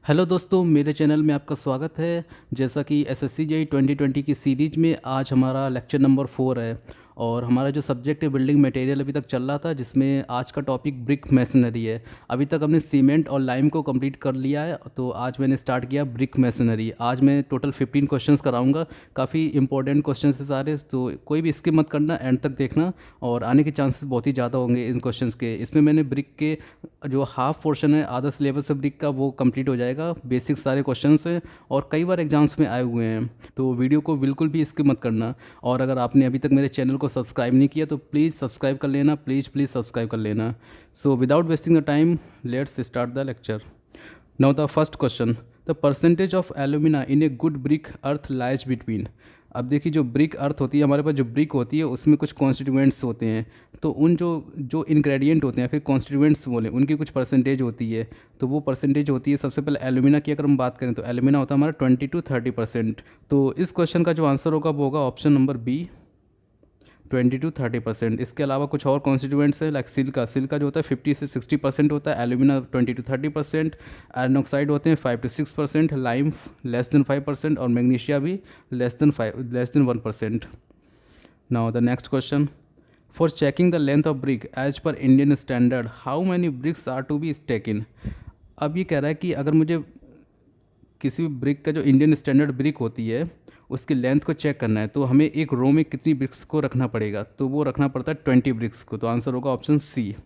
Hello दोस्तों, मेरे channel में आपका स्वागत है। जैसा कि एसएससी जेईई 2020 की सीरीज में आज हमारा लेक्चर नंबर 4 है और हमारा जो सब्जेक्ट है बिल्डिंग मटेरियल अभी तक चल रहा था, जिसमें आज का टॉपिक ब्रिक मैसनरी है। अभी तक हमने सीमेंट और लाइम को कंप्लीट कर लिया है, तो आज मैंने स्टार्ट किया ब्रिक मैसनरी। आज मैं टोटल 15 क्वेश्चंस कराऊंगा। काफ़ी इंपॉर्टेंट क्वेश्चंस है सारे, तो कोई भी स्किप मत करना, एंड तक देखना और आने के चांसेस बहुत ही ज़्यादा होंगे इन क्वेश्चंस के। इसमें मैंने ब्रिक के जो हाफ पोर्शन है आधा सिलेबस है ब्रिक का, वो कंप्लीट हो जाएगा। बेसिक सारे क्वेश्चंस हैं और कई बार एग्जाम्स में आए हुए हैं, तो वीडियो को बिल्कुल भी स्किप मत करना। और अगर आपने अभी तक मेरे चैनल को सब्सक्राइब नहीं किया तो प्लीज़ सब्सक्राइब कर लेना, प्लीज़ प्लीज़ सब्सक्राइब कर लेना। So without wasting the time, let's start the lecture. Now the first question, the percentage of alumina in a good brick earth lies between. अब देखिए, जो ब्रिक अर्थ होती है, हमारे पास जो ब्रिक होती है उसमें कुछ कॉन्स्टिट्यूएंट्स होते हैं, तो उन जो जो इंग्रेडिएंट होते हैं, फिर कॉन्स्टिट्यूएंट्स बोले, उनकी कुछ परसेंटेज होती है। तो वो परसेंटेज होती है, सबसे पहले एल्यूमिना की अगर हम बात करें तो एल्यूमिना होता है हमारा 20 to 30%। तो इस क्वेश्चन का जो आंसर होगा वो होगा ऑप्शन नंबर बी, 20 to 30%। इसके अलावा कुछ और कॉन्स्टिट्यूएंट्स है, लाइक सिल्का। सिल्का जो होता है 50 से 60% होता है, एल्यूमिना 20 to 30%, आयरन ऑक्साइड होते हैं 5 to 6%, लाइम <5% और मैग्नीशिया भी <1%। Now the next question, for checking the length of brick as पर Indian standard how many bricks are to be taken. अब ये कह रहा है कि अगर मुझे किसी भी ब्रिक का जो इंडियन स्टैंडर्ड ब्रिक होती है उसकी लेंथ को चेक करना है, तो हमें एक रो में कितनी ब्रिक्स को रखना पड़ेगा, तो वो रखना पड़ता है 20 ब्रिक्स को। तो आंसर होगा ऑप्शन सी।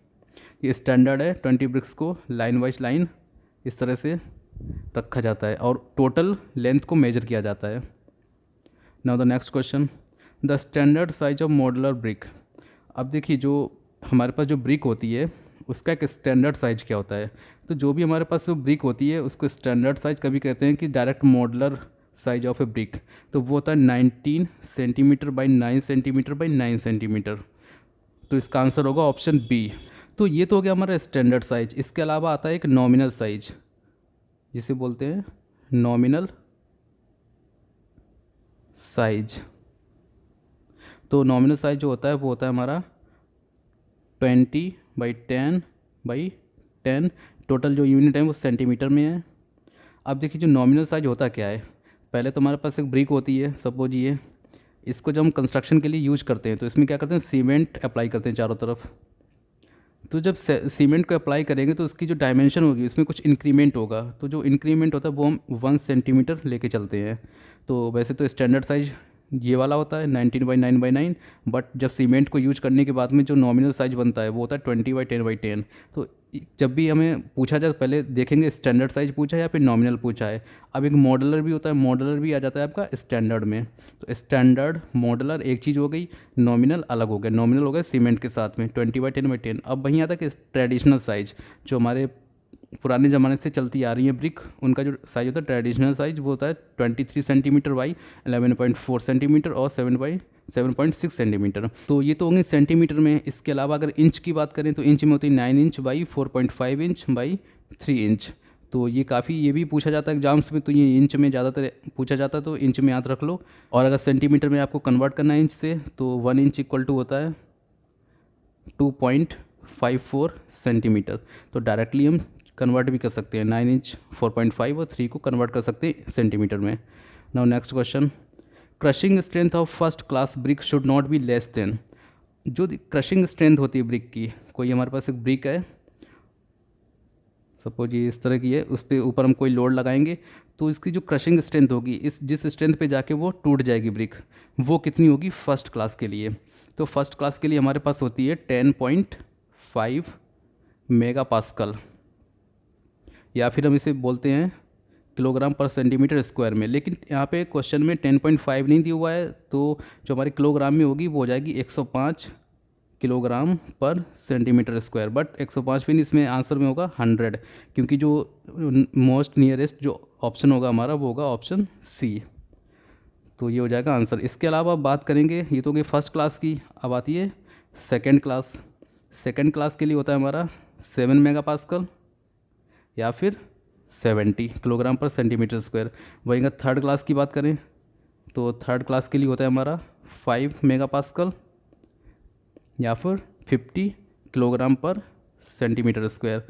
ये स्टैंडर्ड है, 20 ब्रिक्स को लाइन वाइज लाइन इस तरह से रखा जाता है और टोटल लेंथ को मेजर किया जाता है। Now the next question, the standard size of modular brick. अब देखिए, जो हमारे पास जो ब्रिक होती है उसका एक स्टैंडर्ड साइज क्या होता है। तो जो भी हमारे पास जो ब्रिक होती है उसको स्टैंडर्ड साइज कभी कहते हैं कि direct modular size of A brick. तो वो होता है 19 centimetre by 9 centimetre by 9 centimetre. तो इसका आंसर होगा ऑप्शन बी। तो ये तो हो गया हमारा स्टैंडर्ड साइज। इसके अलावा आता है एक नॉमिनल साइज, जिसे बोलते हैं नॉमिनल साइज। तो नॉमिनल साइज जो होता है वो होता है हमारा 20/10/10। टोटल जो यूनिट है वो सेंटीमीटर में है। अब देखिए, जो नॉमिनल साइज होता क्या है, पहले तो हमारे पास एक ब्रिक होती है, सपोज ये, इसको जब हम कंस्ट्रक्शन के लिए यूज करते हैं तो इसमें क्या करते हैं, सीमेंट अप्लाई करते हैं चारों तरफ। तो जब सीमेंट को अप्लाई करेंगे तो उसकी जो डायमेंशन होगी उसमें कुछ इंक्रीमेंट होगा, तो जो इंक्रीमेंट होता है वो हम 1 सेंटीमीटर लेके चलते हैं। तो वैसे तो स्टैंडर्ड साइज ये वाला होता है 19/9/9, बट जब सीमेंट को यूज करने के बाद में जो नॉमिनल साइज बनता है वो होता है 20/10/10। तो जब भी हमें पूछा जाए पहले देखेंगे स्टैंडर्ड साइज पूछा है या फिर नॉमिनल पूछा है। अब एक मॉडलर भी होता है, मॉडलर भी आ जाता है आपका स्टैंडर्ड में। तो स्टैंडर्ड मॉडलर एक चीज़ हो गई, नॉमिनल अलग हो गया। नॉमिनल हो गया सीमेंट के साथ में 20/10/10। अब वहीं आता है कि ट्रेडिशनल साइज, जो हमारे पुराने ज़माने से चलती आ रही है ब्रिक, उनका जो साइज होता है ट्रेडिशनल साइज वो होता है 23 सेंटीमीटर बाई 11.4 सेंटीमीटर और 7/7.6 सेंटीमीटर। तो ये तो होंगे सेंटीमीटर में। इसके अलावा अगर इंच की बात करें तो इंच में होती है 9 inch by 4.5 inch by 3 inch. तो ये काफ़ी, ये भी पूछा जाता है एग्जाम्स में, तो ये इंच में ज़्यादातर पूछा जाता है, तो इंच में याद रख लो। और अगर सेंटीमीटर में आपको कन्वर्ट करना है इंच से, तो 1 इंच इक्वल टू होता है 2.54 सेंटीमीटर। तो डायरेक्टली हम कन्वर्ट भी कर सकते हैं, 9 इंच 4.5 और 3 को कन्वर्ट कर सकते हैं सेंटीमीटर में। Now next question, crushing strength of first class brick should not be less than. जो क्रशिंग स्ट्रेंथ होती है ब्रिक की, कोई हमारे पास एक ब्रिक है, सपोज ये इस तरह की है, उस पर ऊपर हम कोई लोड लगाएंगे तो इसकी जो क्रशिंग स्ट्रेंथ होगी, इस जिस स्ट्रेंथ पे जाके वो टूट जाएगी ब्रिक, वो कितनी होगी फर्स्ट क्लास के लिए। तो फर्स्ट क्लास के लिए हमारे पास होती है 10.5 मेगा पास्कल, या फिर हम इसे बोलते हैं किलोग्राम पर सेंटीमीटर स्क्वायर में। लेकिन यहाँ पे क्वेश्चन में 10.5 नहीं दिया हुआ है, तो जो हमारी किलोग्राम में होगी वो हो जाएगी 105 किलोग्राम पर सेंटीमीटर स्क्वायर। बट 105 भी नहीं, इसमें आंसर में होगा 100, क्योंकि जो मोस्ट नियरेस्ट जो ऑप्शन होगा हमारा वो होगा ऑप्शन सी। तो ये हो जाएगा आंसर। इसके अलावा बात करेंगे, ये तो हो गई फर्स्ट क्लास की, अब आती है सेकेंड क्लास। सेकेंड क्लास के लिए होता है हमारा 7 मेगा पास्कल या फिर 70 किलोग्राम पर सेंटीमीटर स्क्वायर। वहीं अगर थर्ड क्लास की बात करें तो थर्ड क्लास के लिए होता है हमारा 5 मेगा पास्कल या फिर 50 किलोग्राम पर सेंटीमीटर स्क्वायर।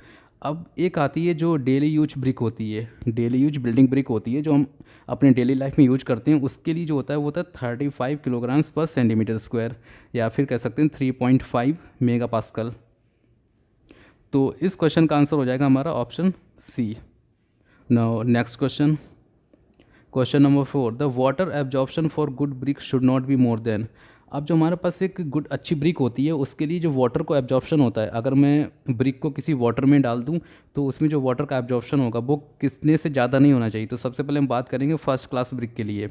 अब एक आती है जो डेली यूज ब्रिक होती है, डेली यूज बिल्डिंग ब्रिक होती है, जो हम अपने डेली लाइफ में यूज करते हैं। उसके लिए जो होता है वो होता है 35 किलोग्राम्स पर सेंटीमीटर स्क्वायर, या फिर कह सकते हैं 3.5 मेगा पास्कल। तो इस क्वेश्चन का आंसर हो जाएगा हमारा option C. Now next question, question number 4, the water absorption for good brick should not be more than. अब जो हमारे पास एक गुड अच्छी ब्रिक होती है उसके लिए जो वाटर को एब्जॉर्प्शन होता है, अगर मैं ब्रिक को किसी वाटर में डाल दूं तो उसमें जो वाटर का एब्जॉर्प्शन होगा वो कितने से ज़्यादा नहीं होना चाहिए। तो सबसे पहले हम बात करेंगे फर्स्ट क्लास ब्रिक के लिए।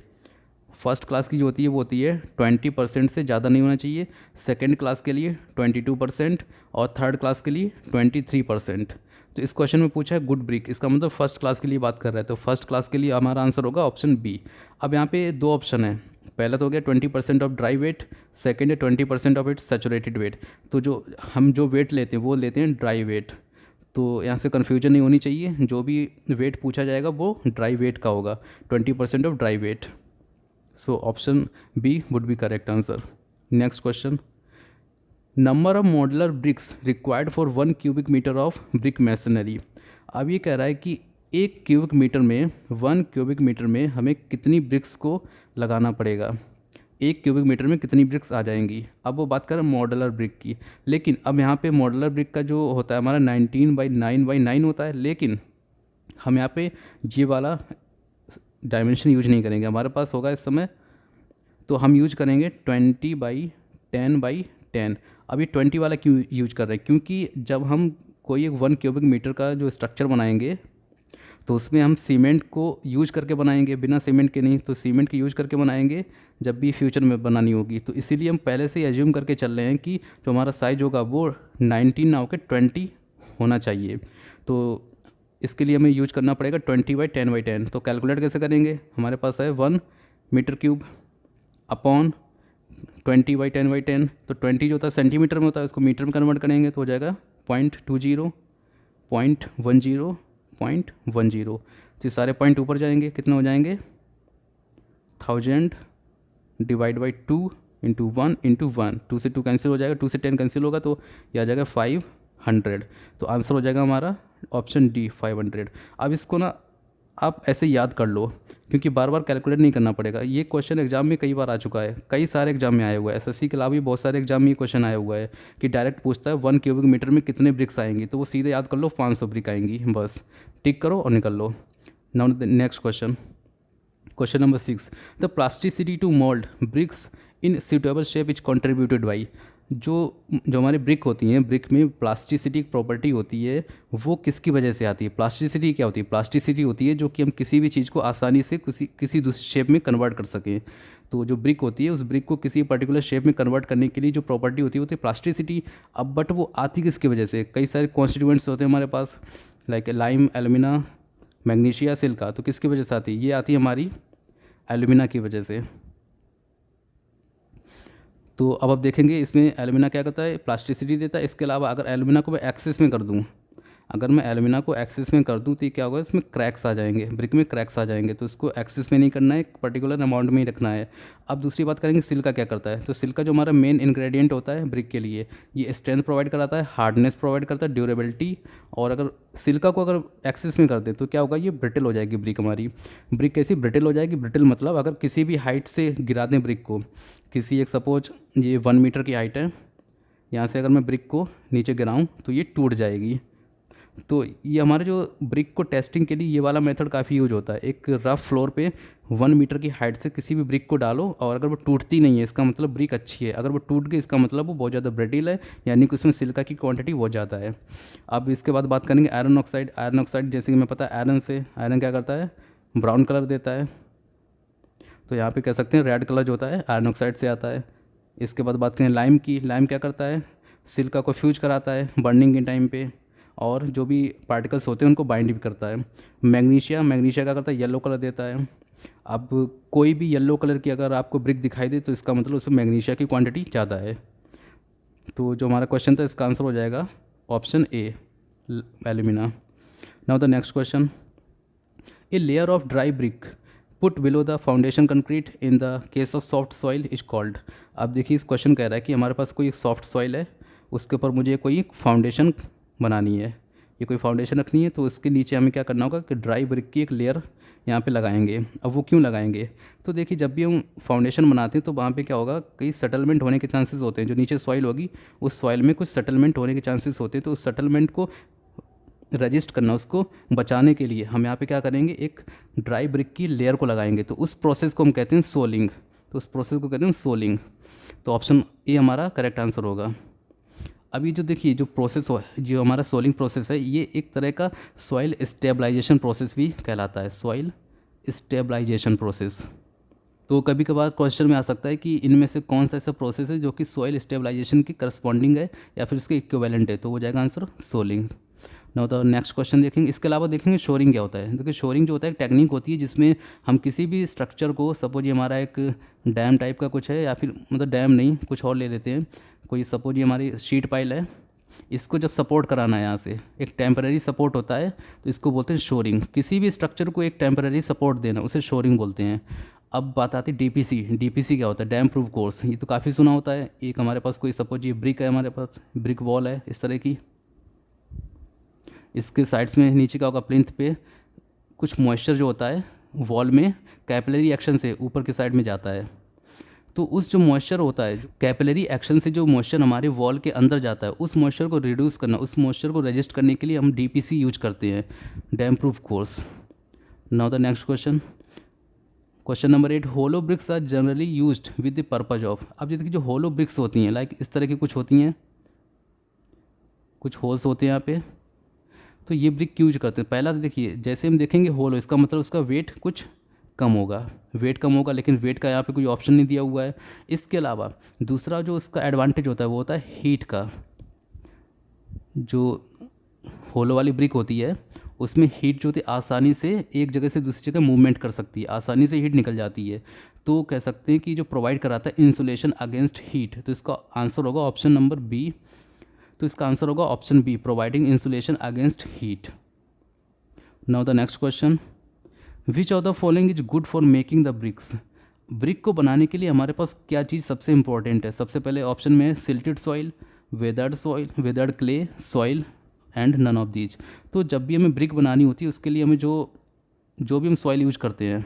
फर्स्ट क्लास की जो होती है वो होती है 20% से ज़्यादा नहीं होना चाहिए, सेकेंड क्लास के लिए 22% और थर्ड क्लास के लिए 23%। तो इस क्वेश्चन में पूछा है गुड ब्रिक, इसका मतलब फर्स्ट क्लास के लिए बात कर रहे हैं, तो फर्स्ट क्लास के लिए हमारा आंसर होगा ऑप्शन बी। अब यहाँ पे दो ऑप्शन है, पहला तो हो गया 20% ऑफ ड्राई वेट, सेकेंड है 20% ऑफ इट्स सैचुरेटेड वेट। तो जो हम जो वेट लेते हैं वो लेते हैं ड्राई वेट। तो यहाँ से कन्फ्यूजन नहीं होनी चाहिए, जो भी वेट पूछा जाएगा वो ड्राई वेट का होगा, 20% of dry weight. So option B would be correct answer. Next question. Number of modular bricks required for 1 cubic meter of brick masonry. अब ये कह रहा है कि 1 क्यूबिक मीटर में 1 क्यूबिक मीटर में हमें कितनी ब्रिक्स को लगाना पड़ेगा, 1 क्यूबिक मीटर में कितनी ब्रिक्स आ जाएंगी। अब वो बात करें मॉडुलर ब्रिक की, लेकिन अब यहाँ पे मॉडुलर ब्रिक का जो होता है हमारा 19/9/9 होता है, लेकिन हम यहाँ पे ये वाला डायमेंशन यूज नहीं करेंगे, हमारे पास होगा इस समय, तो हम यूज करेंगे 20/10/10। अब ये 20 वाला क्यों यूज कर रहे हैं, क्योंकि जब हम कोई एक 1 क्यूबिक मीटर का जो स्ट्रक्चर बनाएंगे तो उसमें हम सीमेंट को यूज करके बनाएंगे, बिना सीमेंट के नहीं, तो सीमेंट के यूज करके बनाएंगे जब भी फ्यूचर में बनानी होगी। तो इसीलिए हम पहले से ही एज्यूम करके चल रहे हैं कि जो हमारा साइज होगा वो 19 ना होकर 20 होना चाहिए। तो इसके लिए हमें यूज करना पड़ेगा 20/10/10। तो कैलकुलेट कैसे करेंगे, हमारे पास है 1 मीटर क्यूब अपॉन 20/10/10। तो 20 जो होता है सेंटीमीटर में होता है, उसको मीटर में कन्वर्ट करेंगे तो हो जाएगा 0.20, 0.10, 0.10। तो ये सारे पॉइंट ऊपर जाएंगे, कितने हो जाएंगे 1000 डिवाइड बाई 2 इंटू 1 इंटू 1, 2 से 2 कैंसिल हो जाएगा, 2 से 10 कैंसिल होगा तो ये आ जाएगा 500। तो आंसर हो जाएगा हमारा ऑप्शन डी 500। अब इसको ना आप ऐसे याद कर लो, क्योंकि बार बार कैलकुलेट नहीं करना पड़ेगा। ये क्वेश्चन एग्जाम में कई बार आ चुका है, कई सारे एग्जाम में आया हुआ है, एसएससी के अलावा भी बहुत सारे एग्जाम में ये क्वेश्चन आया हुआ है कि डायरेक्ट पूछता है 1 क्यूबिक मीटर में कितने ब्रिक्स आएंगी, तो वो सीधे याद कर लो 500 ब्रिक आएंगी, बस टिक करो और निकल लो। Now next question, question number 6, the plasticity to mould bricks in suitable shape is contributed by. जो हमारी ब्रिक होती हैं, ब्रिक में प्लास्टिसिटी एक प्रॉपर्टी होती है, वो किसकी वजह से आती है। प्लास्टिसिटी क्या होती है, प्लास्टिसिटी होती है जो कि हम किसी भी चीज़ को आसानी से किसी दूसरी शेप में कन्वर्ट कर सकें। तो जो ब्रिक होती है उस ब्रिक को किसी पर्टिकुलर शेप में कन्वर्ट करने के लिए जो प्रॉपर्टी होती है वो होती है प्लास्टिसिटी। अब बट वो आती किसकी वजह से, कई सारे कॉन्स्टिट्यूएंट्स होते हैं हमारे पास, like lime, alumina, magnesia, silica. तो किसकी वजह से आती है, ये आती है हमारी एल्यूमिना की वजह से। तो अब आप देखेंगे इसमें एल्यूमिना क्या करता है, प्लास्टिसिटी देता है। इसके अलावा अगर एल्यूमिना को मैं एक्सिस में कर दूं, अगर मैं एल्यूमिना को एक्सिस में कर दूं तो ये क्या होगा, इसमें क्रैक्स आ जाएंगे, ब्रिक में क्रैक्स आ जाएंगे। तो इसको एक्सिस में नहीं करना है, एक पर्टिकुलर अमाउंट में ही रखना है। अब दूसरी बात करेंगे सिल्का क्या करता है, तो सिल्का जो हमारा मेन इंग्रेडिएंट होता है ब्रिक के लिए, ये स्ट्रेंथ प्रोवाइड कराता है, हार्डनेस प्रोवाइड करता है, ड्यूरेबिलिटी। और अगर सिल्का को अगर एक्सिस में कर दे तो क्या होगा, ये ब्रिटल हो जाएगी ब्रिक हमारी। ब्रिक कैसी ब्रिटल हो जाएगी, ब्रिटल मतलब अगर किसी भी हाइट से गिरा दें ब्रिक को, किसी एक सपोज ये 1 मीटर की हाइट है, यहाँ से अगर मैं ब्रिक को नीचे गिराऊँ तो ये टूट जाएगी। तो ये हमारे जो ब्रिक को टेस्टिंग के लिए ये वाला मेथड काफ़ी यूज होता है। एक रफ फ्लोर पे 1 मीटर की हाइट से किसी भी ब्रिक को डालो और अगर वो टूटती नहीं है इसका मतलब ब्रिक अच्छी है, अगर वो टूट गई इसका मतलब वो बहुत ज़्यादा ब्रिटिल है, यानी कि उसमें सिल्का की क्वांटिटी बहुत ज़्यादा है। अब इसके बाद बात करेंगे आयरन ऑक्साइड। आयरन ऑक्साइड जैसे कि मैं पता है आयरन से, आयरन क्या करता है, ब्राउन कलर देता है। तो यहाँ पे कह सकते हैं रेड कलर जो होता है आयरन ऑक्साइड से आता है। इसके बाद बात करें लाइम की। लाइम क्या करता है, सिल्का को फ्यूज कराता है बर्निंग के टाइम पे, और जो भी पार्टिकल्स होते हैं उनको बाइंड भी करता है। मैग्नीशिया, मैग्नीशिया क्या करता है, येलो कलर देता है। अब कोई भी येलो कलर की अगर आपको ब्रिक दिखाई दे तो इसका मतलब उसमें मैग्नीशिया की क्वांटिटी ज़्यादा है। तो जो हमारा क्वेश्चन था इसका आंसर हो जाएगा option A, alumina. Now the next question, a layer of dry brick put below the foundation concrete in the case of soft soil is called. अब देखिए इस क्वेश्चन कह रहा है कि हमारे पास कोई एक सॉफ्ट सॉइल है, उसके ऊपर मुझे कोई फाउंडेशन बनानी है, ये कोई फाउंडेशन रखनी है तो इसके नीचे हमें क्या करना होगा कि ड्राई ब्रिक की एक लेयर यहाँ पे लगाएंगे। अब वो क्यों लगाएंगे, तो देखिए जब भी हम फाउंडेशन बनाते हैं तो वहाँ पे क्या होगा, कई सेटलमेंट होने के चांसेस होते हैं। जो नीचे सॉइल होगी उस सॉइल में कुछ सेटलमेंट होने के चांसेस होते हैं, तो उस सेटलमेंट को रजिस्ट करना, उसको बचाने के लिए हम यहाँ पे क्या करेंगे, एक ड्राई ब्रिक की लेयर को लगाएंगे। तो उस प्रोसेस को हम कहते हैं सोलिंग। तो उस प्रोसेस को कहते हैं सोलिंग। तो ऑप्शन ए हमारा करेक्ट आंसर होगा। अभी जो देखिए जो प्रोसेस हो, जो हमारा सोलिंग प्रोसेस है, ये एक तरह का सॉइल स्टेबलाइजेशन प्रोसेस भी कहलाता है, सॉइल स्टेबलाइजेशन प्रोसेस। तो कभी कभार क्वेश्चन में आ सकता है कि इनमें से कौन सा ऐसा प्रोसेस है जो कि सॉइल स्टेबलाइजेशन की करस्पॉन्डिंग है या फिर उसके इक्विवेलेंट है, तो वो जाएगा आंसर सोलिंग। ना तो नेक्स्ट क्वेश्चन देखेंगे। इसके अलावा देखेंगे शोरिंग क्या होता है। देखिए शोरिंग जो होता है एक टेक्निक होती है जिसमें हम किसी भी स्ट्रक्चर को, सपोज ये हमारा एक डैम टाइप का कुछ है, या फिर मतलब डैम नहीं कुछ और ले लेते हैं, कोई सपोज ये हमारी शीट पाइल है, इसको जब सपोर्ट कराना है यहाँ से एक टेम्पररी सपोर्ट होता है, तो इसको बोलते हैं शोरिंग। किसी भी स्ट्रक्चर को एक टेम्पररी सपोर्ट देना उसे शोरिंग बोलते हैं। अब बात आती है डीपीसी। डीपीसी क्या होता है, डैम प्रूफ कोर्स। ये तो काफ़ी सुना होता है। एक हमारे पास कोई सपोज ये ब्रिक है, हमारे पास ब्रिक वॉल है इस तरह की, इसके साइड्स में नीचे का होगा प्लिंथ पे कुछ मॉइस्चर जो होता है वॉल में कैपिलरी एक्शन से ऊपर के साइड में जाता है। तो उस जो मॉइस्चर होता है, कैपिलरी एक्शन से जो मॉइस्चर हमारे वॉल के अंदर जाता है, उस मॉइस्चर को रिड्यूस करना, उस मॉइस्चर को रजिस्ट करने के लिए हम डीपीसी यूज करते हैं, damp proof course. Now the next question, question number 8। Hollow bricks are generally used with the purpose of. अब ये देखिए जो होलो ब्रिक्स होती हैं, लाइक इस तरह की कुछ होती हैं, कुछ होल्स होते हैं यहाँ पे, तो ये ब्रिक यूज करते हैं। पहला तो देखिए जैसे हम देखेंगे होल, इसका मतलब उसका वेट कुछ कम होगा, वेट कम होगा, लेकिन वेट का यहाँ पे कोई ऑप्शन नहीं दिया हुआ है। इसके अलावा दूसरा जो उसका एडवांटेज होता है वो होता है हीट का। जो होलो वाली ब्रिक होती है उसमें हीट जो होती है आसानी से एक जगह से दूसरी जगह मूवमेंट कर सकती है, आसानी से हीट निकल जाती है। तो कह सकते हैं कि जो प्रोवाइड कराता है इंसुलेशन अगेंस्ट हीट। तो इसका आंसर होगा ऑप्शन नंबर बी। तो इसका आंसर होगा option B, providing insulation against heat. Now the next question, which of the following is good for making the bricks. Brick को बनाने के लिए हमारे पास क्या चीज़ सबसे इंपॉर्टेंट है। सबसे पहले ऑप्शन में है silted soil, weathered soil, weathered clay soil and none of these. तो जब भी हमें ब्रिक बनानी होती है उसके लिए हमें जो भी हम सॉइल यूज करते हैं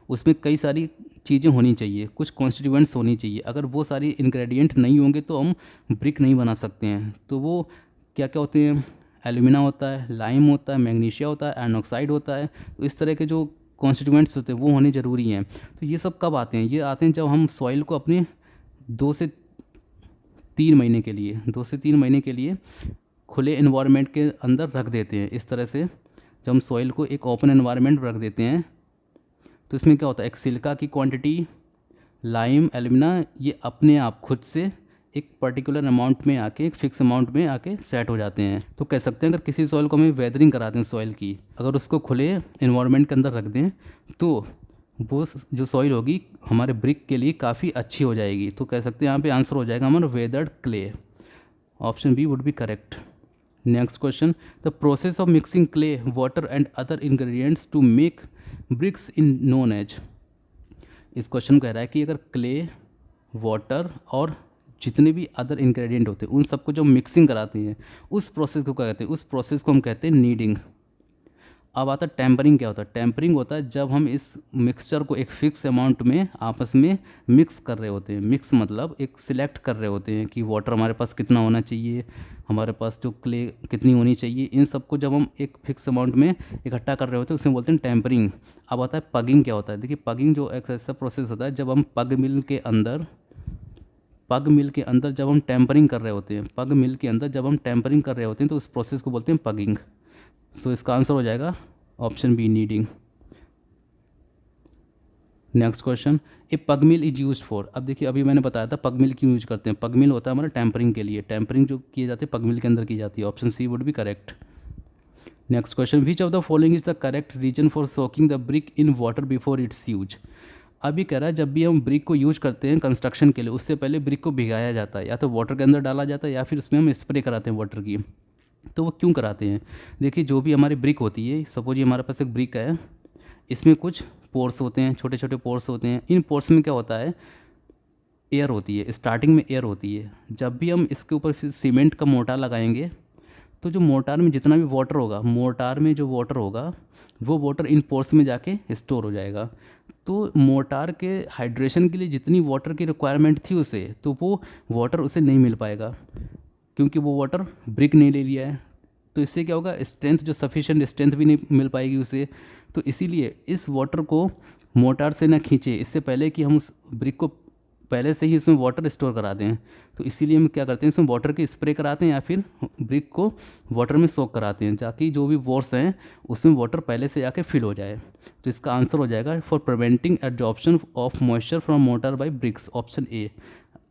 उसमें कई सारी चीज़ें होनी चाहिए, कुछ कॉन्स्टिट्यूएंट्स होनी चाहिए। अगर वो सारी इंग्रेडिएंट नहीं होंगे तो हम ब्रिक नहीं बना सकते हैं। तो वो क्या क्या होते हैं, एल्यूमिना होता है, लाइम होता है, मैग्नीशिया होता है, आयरन ऑक्साइड होता है। तो इस तरह के जो कॉन्स्टिट्यूएंट्स होते हैं वो होने ज़रूरी हैं। तो ये सब कब आते हैं, ये आते हैं जब हम सॉइल को अपने 2 से 3 महीने के लिए 2 से 3 महीने के लिए खुले इन्वायरमेंट के अंदर रख देते हैं। इस तरह से जब हम सॉइल को एक ओपन एनवायरनमेंट रख देते हैं तो इसमें क्या होता है, एक सिलिका की क्वांटिटी, लाइम, एल्यूमिना, ये अपने आप खुद से एक पर्टिकुलर अमाउंट में आके, एक फिक्स अमाउंट में आके सेट हो जाते हैं। तो कह सकते हैं अगर किसी सॉइल को हमें वेदरिंग कराते हैं सॉइल की, अगर उसको खुले इन्वायरमेंट के अंदर रख दें तो वो जो सॉइल होगी हमारे ब्रिक के लिए काफ़ी अच्छी हो जाएगी। तो कह सकते हैं यहाँ पे आंसर हो जाएगा हमारा weathered clay. Option B would be correct. Next question, the process of mixing clay, water and other ingredients to make bricks in known as. इस क्वेश्चन कह रहा है कि अगर क्ले, वाटर और जितने भी अदर इंग्रेडिएंट होते हैं उन सबको जब मिक्सिंग कराते हैं उस प्रोसेस को क्या कहते हैं, उस प्रोसेस को हम कहते हैं नीडिंग। अब आता है टेम्परिंग। क्या होता है, टेम्परिंग होता है जब हम इस मिक्सचर को एक फिक्स अमाउंट में आपस में मिक्स कर रहे होते हैं। मिक्स मतलब एक सिलेक्ट कर रहे होते हैं कि वाटर हमारे पास कितना होना चाहिए, हमारे पास जो क्ले कितनी होनी चाहिए, इन सबको जब हम एक फिक्स अमाउंट में इकट्ठा कर रहे होते हैं उसे बोलते हैं टेम्परिंग। अब आता है पगिंग। क्या होता है, देखिए पगिंग जो एक ऐसा प्रोसेस होता है जब हम पग मिल के अंदर जब हम टेम्परिंग कर रहे होते हैं, पग मिल के अंदर जब हम टेम्परिंग कर रहे होते हैं तो उस प्रोसेस को बोलते हैं पगिंग। सो इसका आंसर हो जाएगा option B, kneading. Next question, a pug mill is use for. अब देखिए अभी मैंने बताया था पग मिल क्यों यूज करते हैं। पग मिल होता है हमारा टेम्परिंग के लिए, टेम्परिंग जो किए जाते हैं पग मिल के अंदर की जाती है। Option C would be correct. Next question, which of the following is the correct reason for soaking the brick in water before its use. अभी कह रहा है जब भी हम ब्रिक को यूज करते हैं कंस्ट्रक्शन के लिए उससे पहले ब्रिक को भिगाया जाता है, या तो वाटर के अंदर डाला जाता है या फिर उसमें हम स्प्रे कराते हैं वाटर की। तो वो क्यों कराते हैं, देखिए जो भी हमारी ब्रिक होती है, सपोज ये हमारे पास एक ब्रिक है, इसमें कुछ पोर्स होते हैं, छोटे छोटे पोर्स होते हैं। इन पोर्स में क्या होता है, एयर होती है, स्टार्टिंग में एयर होती है। जब भी हम इसके ऊपर फिर सीमेंट का मोटा लगाएंगे तो जो मोर्टार में जितना भी वाटर होगा, मोर्टार में जो वाटर होगा वो वाटर इन पोर्स में जाके स्टोर हो जाएगा। तो मोर्टार के हाइड्रेशन के लिए जितनी वाटर की रिक्वायरमेंट थी उसे, तो वो वाटर उसे नहीं मिल पाएगा क्योंकि वो वाटर ब्रिक नहीं ले लिया है। तो इससे क्या होगा, स्ट्रेंथ जो सफिशिएंट स्ट्रेंथ भी नहीं मिल पाएगी उसे। तो इसीलिए इस वाटर को मोटार से ना खींचे, इससे पहले कि हम उस ब्रिक को पहले से ही उसमें वाटर स्टोर करा दें। तो इसीलिए हम क्या करते हैं, इसमें वाटर की स्प्रे कराते हैं या फिर ब्रिक को वाटर में सोक कराते हैं, ताकि जो भी वॉर्स हैं उसमें वाटर पहले से जाके फिल हो जाए। तो इसका आंसर हो जाएगा for preventing absorption of moisture from mortar by bricks, option A.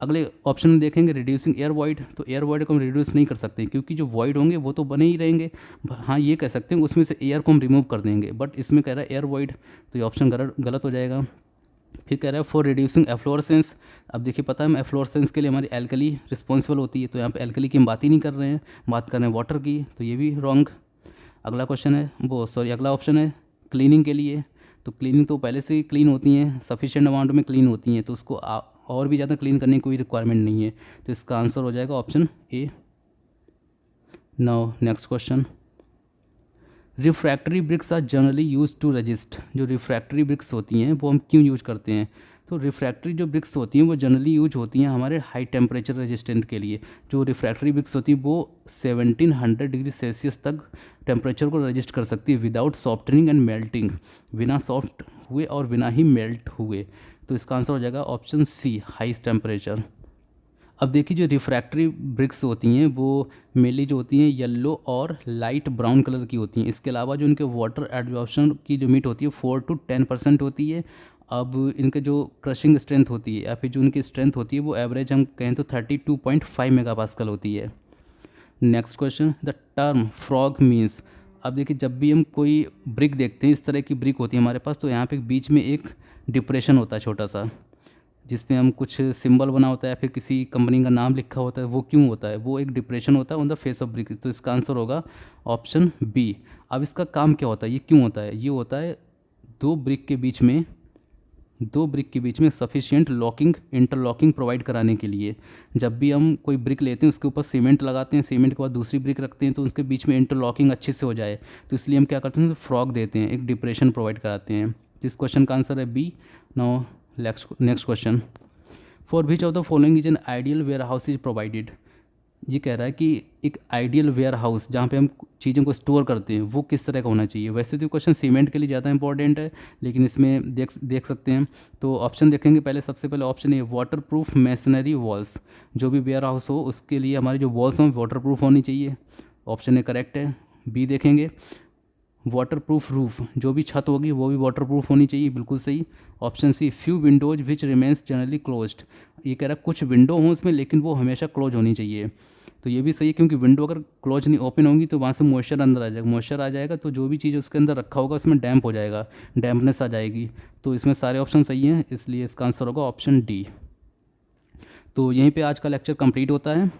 अगले ऑप्शन में देखेंगे रिड्यूसिंग एयर वॉइड। तो एयर वॉइड को हम रिड्यूस नहीं कर सकते क्योंकि जो वॉइड होंगे वो तो बने ही रहेंगे। हाँ ये कह सकते हैं उसमें से एयर को हम रिमूव कर देंगे, बट इसमें कह रहा है एयर वॉइड, तो ये ऑप्शन गलत हो जाएगा। फिर कह रहा है फॉर रिड्यूसिंग एफ्लोरेसेंस। अब देखिए पता है हम एफ्लोरेसेंस के लिए हमारी एल्कली रिस्पॉन्सिबल होती है, तो यहाँ पे एल्कली की हम बात ही नहीं कर रहे हैं, बात कर रहे हैं वाटर की, तो ये भी रॉन्ग। अगला क्वेश्चन है अगला ऑप्शन है क्लीनिंग के लिए। तो क्लीनिंग तो पहले से ही क्लीन होती हैं, सफिशिएंट अमाउंट में क्लीन होती हैं, तो उसको और भी ज़्यादा क्लीन करने की कोई रिक्वायरमेंट नहीं है। तो इसका आंसर हो जाएगा option A. Now next question, refractory bricks are generally use to resist. जो रिफ्रैक्टरी ब्रिक्स होती हैं वो हम क्यों यूज करते हैं? तो रिफ्रैक्टरी जो ब्रिक्स होती हैं वो जनरली यूज होती हैं हमारे हाई टेम्परेचर रेजिस्टेंट के लिए। जो रिफ्रैक्टरी ब्रिक्स होती है वो 1700 डिग्री सेल्सियस तक टेम्परेचर को रजिस्ट कर सकती है विदाउट सॉफ्टनिंग एंड मेल्टिंग, बिना सॉफ्ट हुए और बिना ही मेल्ट हुए। तो इसका आंसर हो जाएगा ऑप्शन सी, हाई टेम्परेचर। अब देखिए जो रिफ्रैक्टरी ब्रिक्स होती हैं वो मेनली जो होती हैं येलो और लाइट ब्राउन कलर की होती हैं। इसके अलावा जो इनके वाटर एब्जॉर्प्शन की लिमिट होती है 4 to 10% होती है। अब इनके जो क्रशिंग स्ट्रेंथ होती है या फिर जो इनकी स्ट्रेंथ होती है वो एवरेज हम कहें तो 32.5 मेगापास्कल होती है। Next question, the term frog means. अब देखिए जब भी हम कोई ब्रिक देखते हैं, इस तरह की ब्रिक होती है हमारे पास, तो यहाँ पे बीच में एक डिप्रेशन होता है छोटा सा, जिसमें हम कुछ सिंबल बना होता है या फिर किसी कंपनी का नाम लिखा होता है। वो क्यों होता है? वो एक डिप्रेशन होता है on the face of brick. तो इसका आंसर होगा ऑप्शन बी। अब इसका काम क्या होता है, ये क्यों होता है? ये होता है दो ब्रिक के बीच में सफिशिएंट इंटरलॉकिंग प्रोवाइड कराने के लिए। जब भी हम कोई ब्रिक लेते हैं उसके ऊपर सीमेंट लगाते हैं, सीमेंट के बाद दूसरी ब्रिक रखते हैं, तो उसके बीच में इंटरलॉकिंग अच्छे से हो जाए, तो इसलिए हम क्या करते हैं, फ्रॉग देते हैं, एक डिप्रेशन प्रोवाइड कराते हैं। तो इस क्वेश्चन का आंसर है B. Now next question, for which of the following is an ideal warehouse is provided. ये कह रहा है कि एक आइडियल वेयर हाउस जहाँ पे हम चीज़ों को स्टोर करते हैं वो किस तरह का होना चाहिए। वैसे तो क्वेश्चन सीमेंट के लिए ज़्यादा इंपॉर्टेंट है, लेकिन इसमें देख सकते हैं। तो ऑप्शन देखेंगे, पहले सबसे पहले ऑप्शन है वाटर प्रूफ मैसनरी वॉल्स। जो भी वेयर हाउस हो उसके लिए हमारी जो वॉल्स हों वाटर प्रूफ होनी चाहिए, ऑप्शन ए करेक्ट है। बी देखेंगे वाटर प्रूफ रूफ, जो भी छत होगी वो भी वाटर प्रूफ होनी चाहिए, बिल्कुल सही। ऑप्शन सी फ्यू विंडोज विच रिमेंस जनरली क्लोज्ड। ये कह रहा है कुछ विंडो हों उसमें लेकिन वो हमेशा क्लोज होनी चाहिए, तो ये भी सही है क्योंकि विंडो अगर क्लोज नहीं ओपन होगी तो वहाँ से मॉइस्चर अंदर आ जाएगा, मॉइस्चर आ जाएगा तो जो भी चीज़ उसके अंदर रखा होगा उसमें डैम्प हो जाएगा, डैम्पनेस आ जाएगी। तो इसमें सारे ऑप्शन सही हैं, इसलिए इसका आंसर होगा ऑप्शन डी। तो यहीं पे आज का लेक्चर कंप्लीट होता है।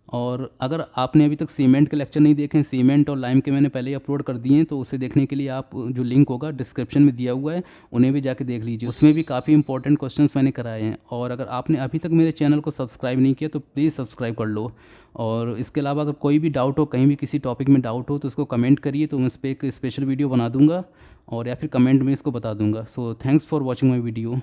और अगर आपने अभी तक सीमेंट के लेक्चर नहीं देखे, सीमेंट और लाइम के मैंने पहले ही अपलोड कर दिए हैं, तो उसे देखने के लिए आप जो लिंक होगा डिस्क्रिप्शन में दिया हुआ है उन्हें भी जाके देख लीजिए, उसमें भी काफ़ी इंपॉर्टेंट क्वेश्चंस मैंने कराए हैं। और अगर आपने अभी तक मेरे चैनल को सब्सक्राइब नहीं किया तो प्लीज़ सब्सक्राइब कर लो। और इसके अलावा अगर कोई भी डाउट हो, कहीं भी किसी टॉपिक में डाउट हो तो उसको कमेंट करिए, तो मैं उस पर एक स्पेशल वीडियो बना दूँगा और या फिर कमेंट में इसको बता दूँगा। So thanks for watching my video.